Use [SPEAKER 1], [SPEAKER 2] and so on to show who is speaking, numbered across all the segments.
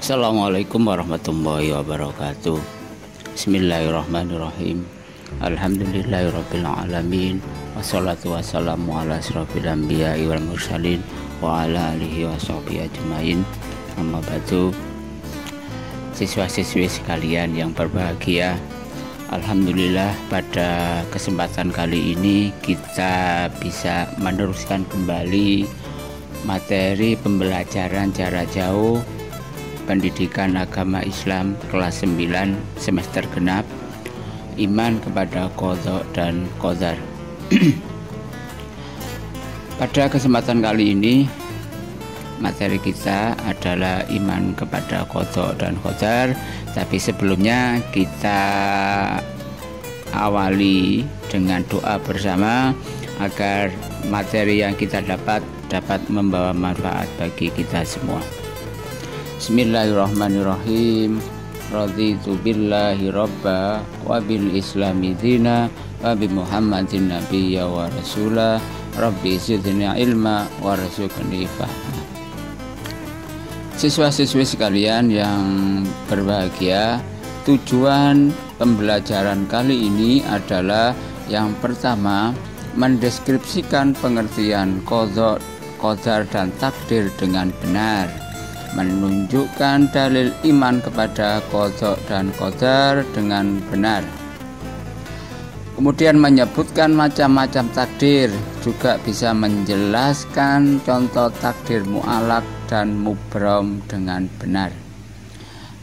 [SPEAKER 1] Assalamualaikum warahmatullahi wabarakatuh. Bismillahirrahmanirrahim. Alhamdulillahirabbil alamin. Wassalatu wassalamu ala asrofil anbiya'i wal mursalin wa ala alihi washabihi ajmain. Amma ba'du. Siswa-siswi sekalian yang berbahagia, alhamdulillah pada kesempatan kali ini kita bisa meneruskan kembali materi pembelajaran jarak jauh Pendidikan Agama Islam kelas 9 semester genap, iman kepada qadha dan qadar. Pada kesempatan kali ini materi kita adalah iman kepada qadha dan qadar, tapi sebelumnya kita awali dengan doa bersama agar materi yang kita dapat membawa manfaat bagi kita semua. Bismillahirrahmanirrahim. Raditu billahi robba wa bil islami dina wa bi muhammadin nabiyya wa rasulah. Rabbi zidni ilma wa rzuqni fahma. Siswa-siswi sekalian yang berbahagia, tujuan pembelajaran kali ini adalah yang pertama, mendeskripsikan pengertian qadha, qadar dan takdir dengan benar, menunjukkan dalil iman kepada qadha dan qadar dengan benar, kemudian menyebutkan macam-macam takdir, juga bisa menjelaskan contoh takdir mu'alaq dan mubram dengan benar,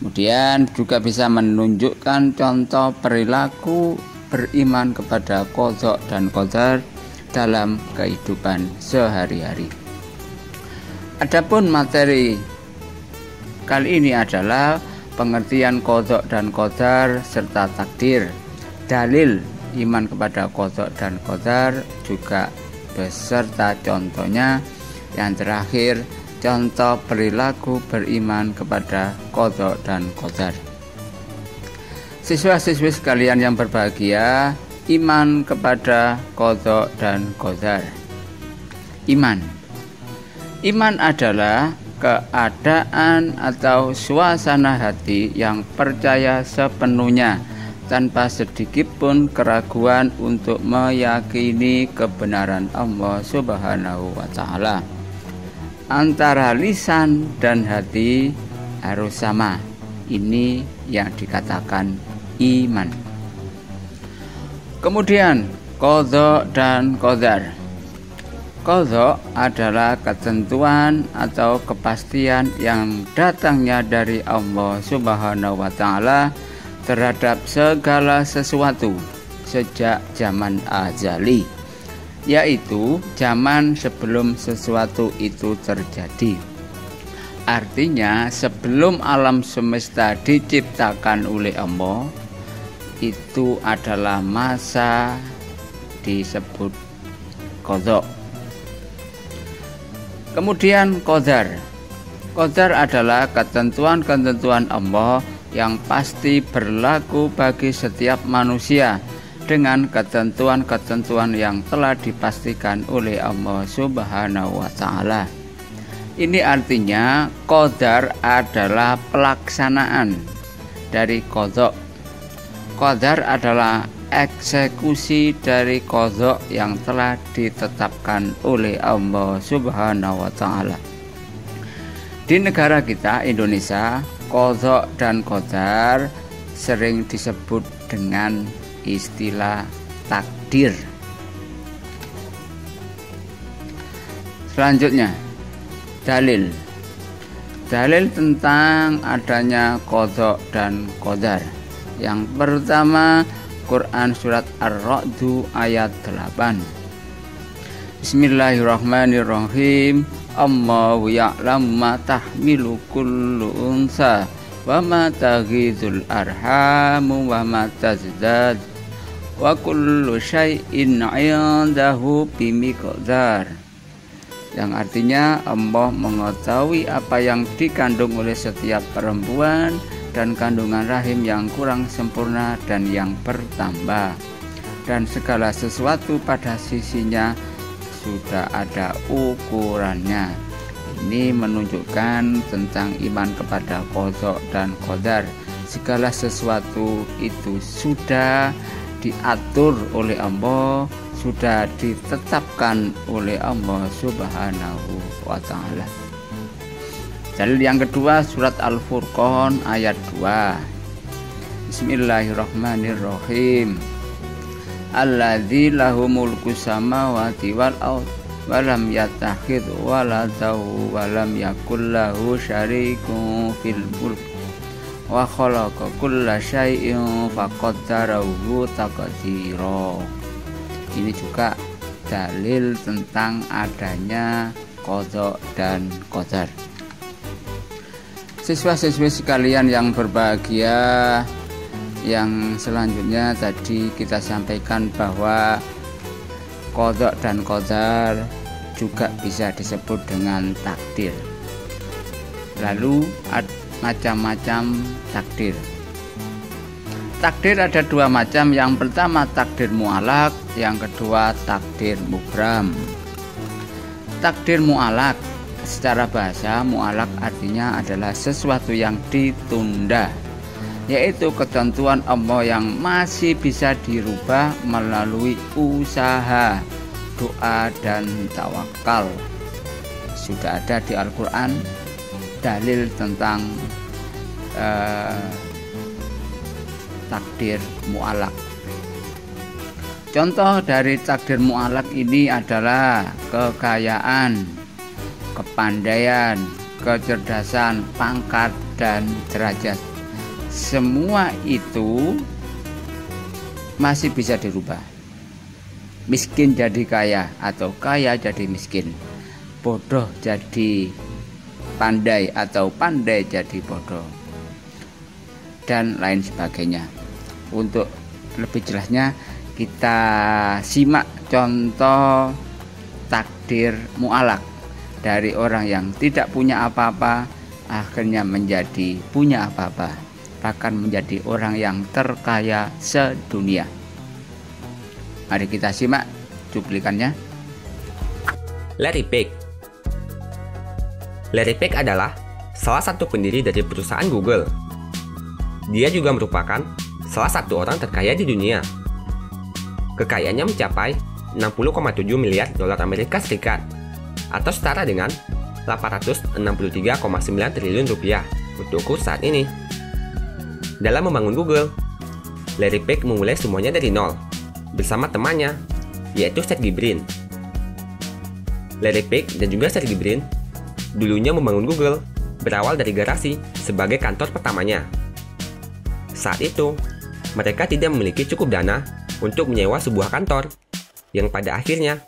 [SPEAKER 1] kemudian juga bisa menunjukkan contoh perilaku beriman kepada qadha dan qadar dalam kehidupan sehari-hari. Adapun materi kali ini adalah pengertian qadha dan qadar serta takdir, dalil iman kepada qadha dan qadar, juga beserta contohnya. Yang terakhir, contoh perilaku beriman kepada qadha dan qadar. Siswa-siswi sekalian yang berbahagia, iman kepada qadha dan qadar. Iman adalah keadaan atau suasana hati yang percaya sepenuhnya tanpa sedikit pun keraguan untuk meyakini kebenaran Allah Subhanahu wa Ta'ala. Antara lisan dan hati harus sama. Ini yang dikatakan iman. Kemudian qadha dan qadar. Qadha adalah ketentuan atau kepastian yang datangnya dari Allah Subhanahu wa Ta'ala terhadap segala sesuatu sejak zaman azali, yaitu zaman sebelum sesuatu itu terjadi. Artinya sebelum alam semesta diciptakan oleh Allah, itu adalah masa disebut qadha. Kemudian qadar. Qadar adalah ketentuan-ketentuan Allah yang pasti berlaku bagi setiap manusia dengan ketentuan-ketentuan yang telah dipastikan oleh Allah Subhanahu wa Ta'ala. Ini artinya qadar adalah pelaksanaan dari qadha. Qadar adalah eksekusi dari qadha yang telah ditetapkan oleh Allah Subhanahu wa Ta'ala. Di negara kita Indonesia, qadha dan qadar sering disebut dengan istilah takdir. Selanjutnya, dalil tentang adanya qadha dan qadar. Yang pertama, Quran surat Ar-Ra'd ayat 8. Bismillahirrahmanirrahim. Allahu ya'lamu ma tahmilu kullu unsa wa ma taghidul arhamu wa ma tazdad wa kullu syai'in 'indahu bimiqdar. Yang artinya Allah mengetahui apa yang dikandung oleh setiap perempuan dan kandungan rahim yang kurang sempurna dan yang bertambah, dan segala sesuatu pada sisinya sudah ada ukurannya. Ini menunjukkan tentang iman kepada qadha dan qadar. Segala sesuatu itu sudah diatur oleh Allah, sudah ditetapkan oleh Allah Subhanahu wa ta'ala. Dalil yang kedua, surat Al-Furqan ayat 2. Bismillahirrahmanirrahim. Alladzi lahu mulku samawati wal ardh wa lam yattakhidh waladahu wa lam yakul lahu syarikun fil mulk wa khalaqa kulla syai'in faqaddarahu taqdira. Ini juga dalil tentang adanya qadha dan qadar. Siswa-siswi sekalian yang berbahagia, yang selanjutnya tadi kita sampaikan bahwa qadha dan qadar juga bisa disebut dengan takdir. Lalu macam-macam takdir. Takdir ada dua macam. Yang pertama takdir mu'alaq, yang kedua takdir mubram. Takdir mu'alaq secara bahasa, mu'alaq artinya adalah sesuatu yang ditunda, yaitu ketentuan Allah yang masih bisa dirubah melalui usaha, doa, dan tawakal. Sudah ada di Al-Quran dalil tentang takdir mu'alaq. Contoh dari takdir mu'alaq ini adalah kekayaan, kepandaian, kecerdasan, pangkat, dan derajat. Semua itu masih bisa dirubah. Miskin jadi kaya atau kaya jadi miskin, bodoh jadi pandai atau pandai jadi bodoh, dan lain sebagainya. Untuk lebih jelasnya kita simak contoh takdir mu'alaq dari orang yang tidak punya apa-apa akhirnya menjadi punya apa-apa, bahkan menjadi orang yang terkaya sedunia. Mari kita simak cuplikannya.
[SPEAKER 2] Larry Page. Larry Page adalah salah satu pendiri dari perusahaan Google. Dia juga merupakan salah satu orang terkaya di dunia. Kekayaannya mencapai 60,7 miliar dolar Amerika Serikat atau setara dengan 863,9 triliun rupiah untuk kurs saat ini. Dalam membangun Google, Larry Page memulai semuanya dari nol bersama temannya, yaitu Sergey Brin. Larry Page dan juga Sergey Brin dulunya membangun Google berawal dari garasi sebagai kantor pertamanya. Saat itu, mereka tidak memiliki cukup dana untuk menyewa sebuah kantor, yang pada akhirnya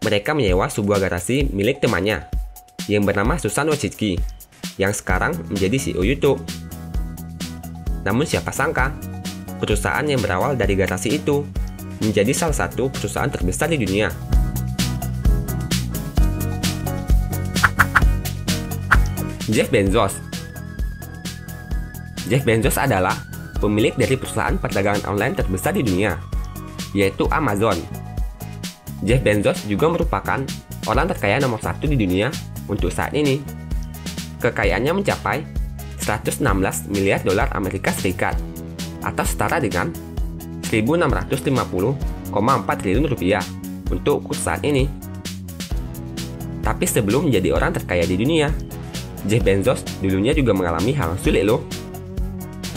[SPEAKER 2] mereka menyewa sebuah garasi milik temannya yang bernama Susan Wojcicki, yang sekarang menjadi CEO YouTube. Namun siapa sangka, perusahaan yang berawal dari garasi itu menjadi salah satu perusahaan terbesar di dunia. Jeff Bezos. Jeff Bezos adalah pemilik dari perusahaan perdagangan online terbesar di dunia, yaitu Amazon. Jeff Bezos juga merupakan orang terkaya nomor 1 di dunia untuk saat ini. Kekayaannya mencapai 116 miliar dolar Amerika Serikat atau setara dengan 1.650,4 triliun rupiah untuk kurs saat ini. Tapi sebelum menjadi orang terkaya di dunia, Jeff Bezos dulunya juga mengalami hal sulit loh.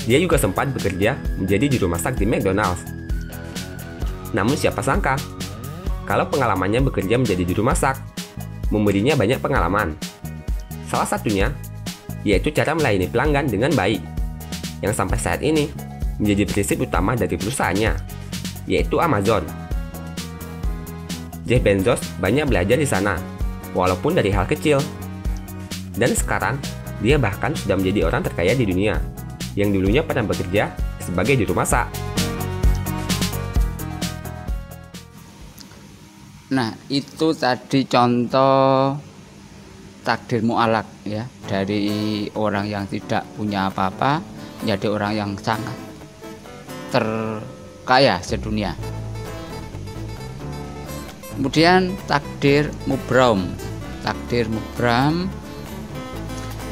[SPEAKER 2] Dia juga sempat bekerja menjadi juru masak di McDonald's. Namun siapa sangka, kalau pengalamannya bekerja menjadi juru masak memberinya banyak pengalaman. Salah satunya yaitu cara melayani pelanggan dengan baik, yang sampai saat ini menjadi prinsip utama dari perusahaannya, yaitu Amazon. Jeff Bezos banyak belajar di sana, walaupun dari hal kecil. Dan sekarang, dia bahkan sudah menjadi orang terkaya di dunia, yang dulunya pernah bekerja sebagai juru masak.
[SPEAKER 1] Nah, itu tadi contoh takdir mu'alaq ya, dari orang yang tidak punya apa-apa menjadi orang yang sangat terkaya sedunia. Kemudian takdir mubram. Takdir mubram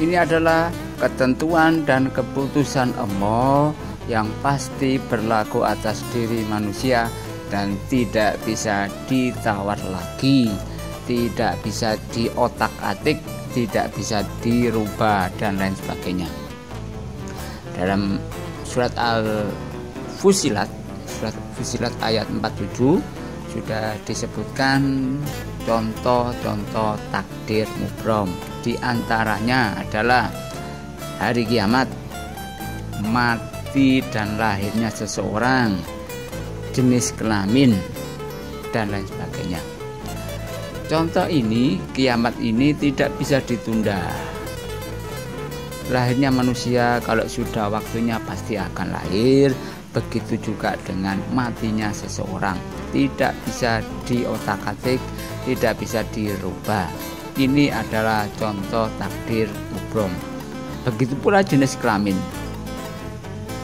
[SPEAKER 1] Ini adalah ketentuan dan keputusan Allah yang pasti berlaku atas diri manusia dan tidak bisa ditawar lagi, tidak bisa diotak-atik, tidak bisa dirubah dan lain sebagainya. Dalam surat Al-Fussilat, ayat 47 sudah disebutkan contoh-contoh takdir mubrom. Di antaranya adalah hari kiamat, mati dan lahirnya seseorang, jenis kelamin, dan lain sebagainya. Contoh ini, kiamat ini tidak bisa ditunda. Lahirnya manusia kalau sudah waktunya pasti akan lahir. Begitu juga dengan matinya seseorang, tidak bisa diotak-atik, tidak bisa dirubah. Ini adalah contoh takdir mubrom. Begitu pula jenis kelamin,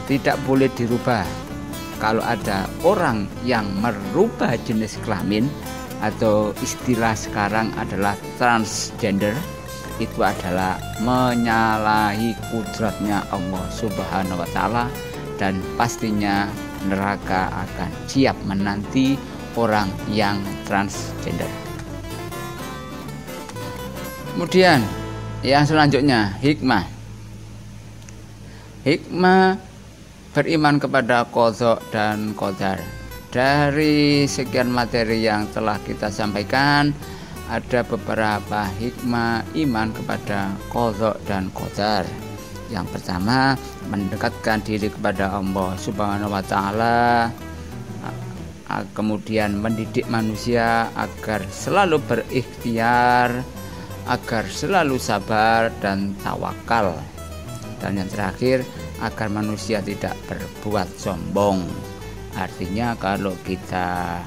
[SPEAKER 1] tidak boleh dirubah. Kalau ada orang yang merubah jenis kelamin, atau istilah sekarang adalah transgender, itu adalah menyalahi kudratnya Allah Subhanahu wa Ta'ala, dan pastinya neraka akan siap menanti orang yang transgender. Kemudian yang selanjutnya, hikmah beriman kepada qadha dan qadar. Dari sekian materi yang telah kita sampaikan, ada beberapa hikmah iman kepada qadha dan qadar. Yang pertama, mendekatkan diri kepada Allah Subhanahu wa Ta'ala, kemudian mendidik manusia agar selalu berikhtiar, agar selalu sabar dan tawakal. Dan yang terakhir, agar manusia tidak berbuat sombong. Artinya kalau kita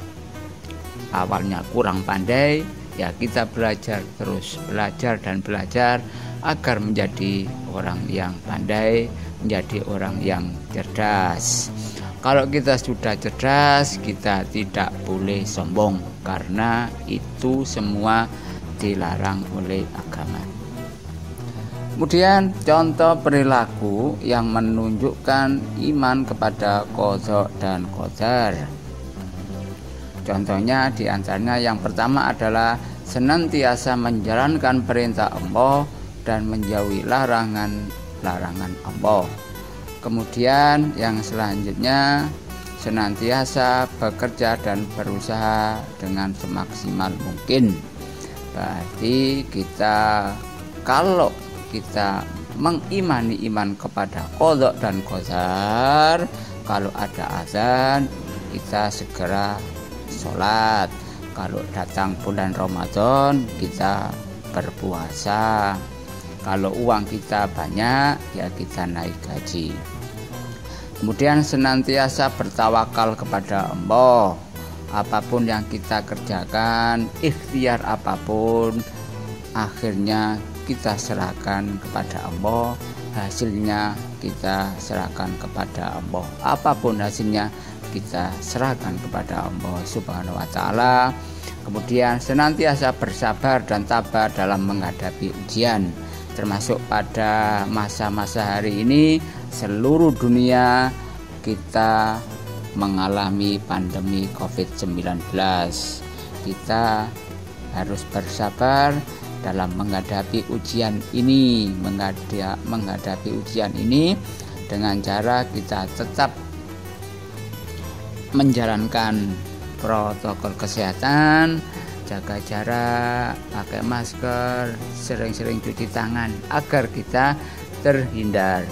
[SPEAKER 1] awalnya kurang pandai, ya kita belajar terus, belajar dan belajar agar menjadi orang yang pandai, menjadi orang yang cerdas. Kalau kita sudah cerdas, kita tidak boleh sombong, karena itu semua dilarang oleh agama. Kemudian contoh perilaku yang menunjukkan iman kepada qadha dan qadar. Contohnya diantaranya yang pertama adalah senantiasa menjalankan perintah Allah dan menjauhi larangan Allah. Kemudian yang selanjutnya, senantiasa bekerja dan berusaha dengan semaksimal mungkin. Berarti kalau kita mengimani iman kepada qadha dan qadar, kalau ada azan kita segera sholat, kalau datang bulan Ramadan kita berpuasa, kalau uang kita banyak ya kita naik gaji. Kemudian senantiasa bertawakal kepada Allah. Apapun yang kita kerjakan, ikhtiar apapun, akhirnya kita serahkan kepada Allah, hasilnya kita serahkan kepada Allah. Apapun hasilnya kita serahkan kepada Allah Subhanahu wa Ta'ala. Kemudian senantiasa bersabar dan tabah dalam menghadapi ujian, termasuk pada masa-masa hari ini seluruh dunia kita mengalami pandemi COVID-19. Kita harus bersabar dalam menghadapi ujian ini, menghadapi ujian ini dengan cara kita tetap menjalankan protokol kesehatan, jaga jarak, pakai masker, sering-sering cuci tangan agar kita terhindar.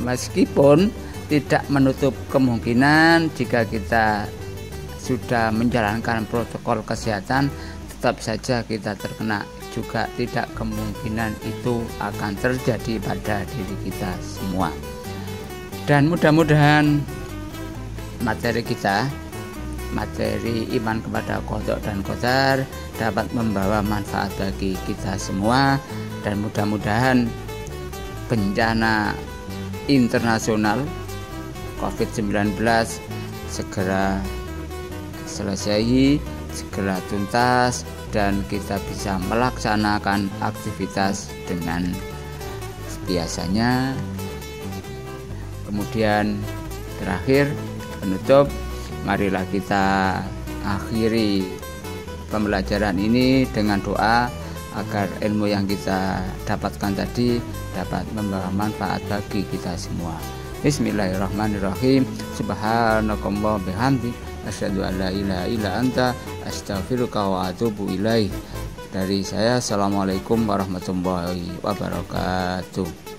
[SPEAKER 1] Meskipun tidak menutup kemungkinan jika kita sudah menjalankan protokol kesehatan, tetap saja kita terkena, juga tidak kemungkinan itu akan terjadi pada diri kita semua. Dan mudah-mudahan materi kita, materi iman kepada qadha dan qadar, dapat membawa manfaat bagi kita semua, dan mudah-mudahan bencana internasional COVID-19 segera selesai, segera tuntas, dan kita bisa melaksanakan aktivitas dengan biasanya. Kemudian terakhir penutup, marilah kita akhiri pembelajaran ini dengan doa agar ilmu yang kita dapatkan tadi dapat membawa manfaat bagi kita semua. Bismillahirrahmanirrahim. Subhanakallah bihamdi asyhadu an la ilaha illa anta astaghfiruka wa atubu ilaik. Dari saya, assalamualaikum warahmatullahi wabarakatuh.